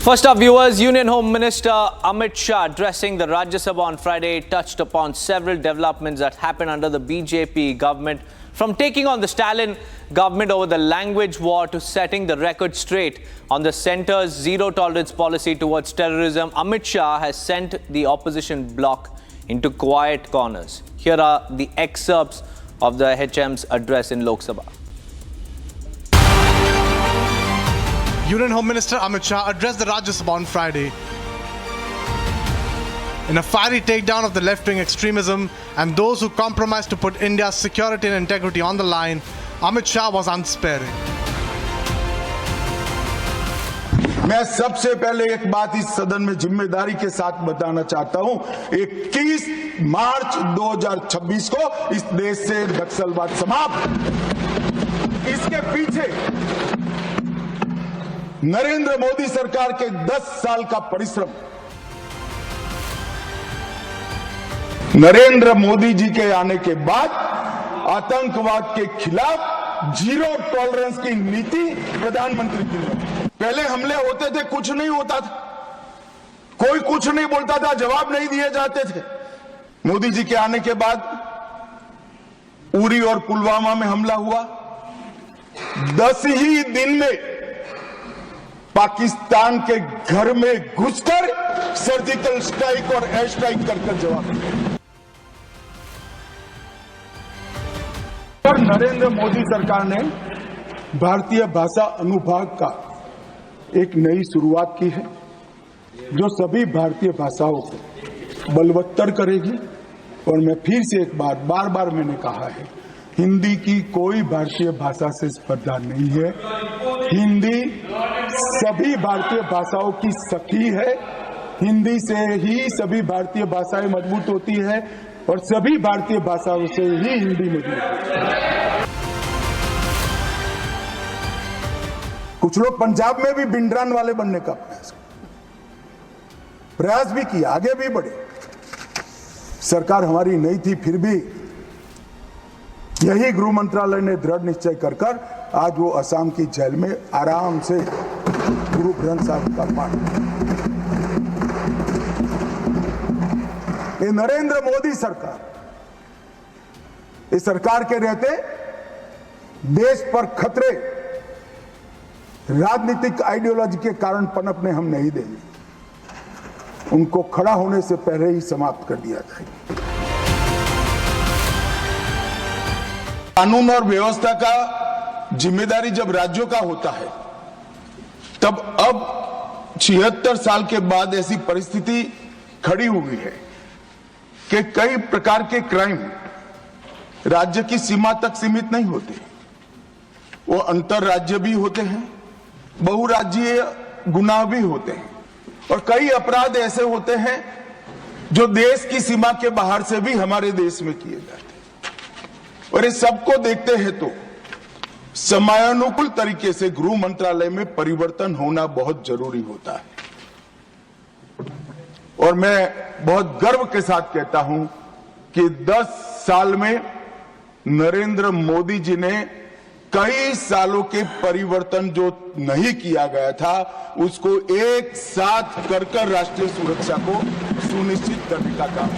First up, viewers, Union Home Minister Amit Shah addressing the Rajya Sabha on Friday touched upon several developments that happened under the BJP government, from taking on the Stalin government over the language war to setting the record straight on the centre's zero-tolerance policy towards terrorism. Amit Shah has sent the opposition bloc into quiet corners. Here are the excerpts of the HM's address in Lok Sabha. Union Home Minister Amit Shah addressed the Rajya Sabha on Friday. In a fiery takedown of the left-wing extremism and those who compromise to put India's security and integrity on the line, Amit Shah was unsparing. मैं सबसे पहले एक बात इस सदन में जिम्मेदारी के साथ बताना चाहता हूं। 21 मार्च 2026 को इस देश से नक्सलवाद समाप्त। इसके पीछे नरेंद्र मोदी सरकार के 10 साल का परिश्रम, नरेंद्र मोदी जी के आने के बाद आतंकवाद के खिलाफ जीरो टॉलरेंस की नीति प्रधानमंत्री की है। पहले हमले होते थे, कुछ नहीं होता था, कोई कुछ नहीं बोलता था, जवाब नहीं दिए जाते थे। मोदी जी के आने के बाद उरी और पुलवामा में हमला हुआ। 10 ही दिन में पाकिस्तान के घर में घुसकर सर्जिकल स्ट्राइक और एयर स्ट्राइक कर जवाब दिया। और नरेंद्र मोदी सरकार ने भारतीय भाषा अनुभाग का एक नई शुरुआत की है, जो सभी भारतीय भाषाओं को बलवत्तर करेगी। और मैं फिर से एक बार बार मैंने कहा है, हिंदी की कोई भारतीय भाषा से स्पर्धा नहीं है। हिंदी सभी भारतीय भाषाओं की सखी है। हिंदी से ही सभी भारतीय भाषाएं मजबूत होती है और सभी भारतीय भाषाओं से ही हिंदी मजबूत होती है। कुछ लोग पंजाब में भी बिंडरान वाले बनने का प्रयास भी किया, आगे भी बढ़े। सरकार हमारी नहीं थी, फिर भी यही गृह मंत्रालय ने दृढ़ निश्चय कर आज वो असम की जेल में आराम से गुरु ग्रंथ साहिब का पाठ। ये नरेंद्र मोदी सरकार, इस सरकार के रहते देश पर खतरे राजनीतिक आइडियोलॉजी के कारण पनपने हम नहीं देंगे। उनको खड़ा होने से पहले ही समाप्त कर दिया जाएगा। कानून और व्यवस्था का जिम्मेदारी जब राज्यों का होता है, तब अब 76 साल के बाद ऐसी परिस्थिति खड़ी हुई है कि कई प्रकार के क्राइम राज्य की सीमा तक सीमित नहीं होते, वो अंतरराज्य भी होते हैं, बहुराज्यीय गुनाह भी होते हैं, और कई अपराध ऐसे होते हैं जो देश की सीमा के बाहर से भी हमारे देश में किए जाते हैं। और इस सबको देखते हैं तो समयानुकूल तरीके से गृह मंत्रालय में परिवर्तन होना बहुत जरूरी होता है। और मैं बहुत गर्व के साथ कहता हूं कि 10 साल में नरेंद्र मोदी जी ने कई सालों के परिवर्तन जो नहीं किया गया था, उसको एक साथ कर राष्ट्रीय सुरक्षा को सुनिश्चित करने का काम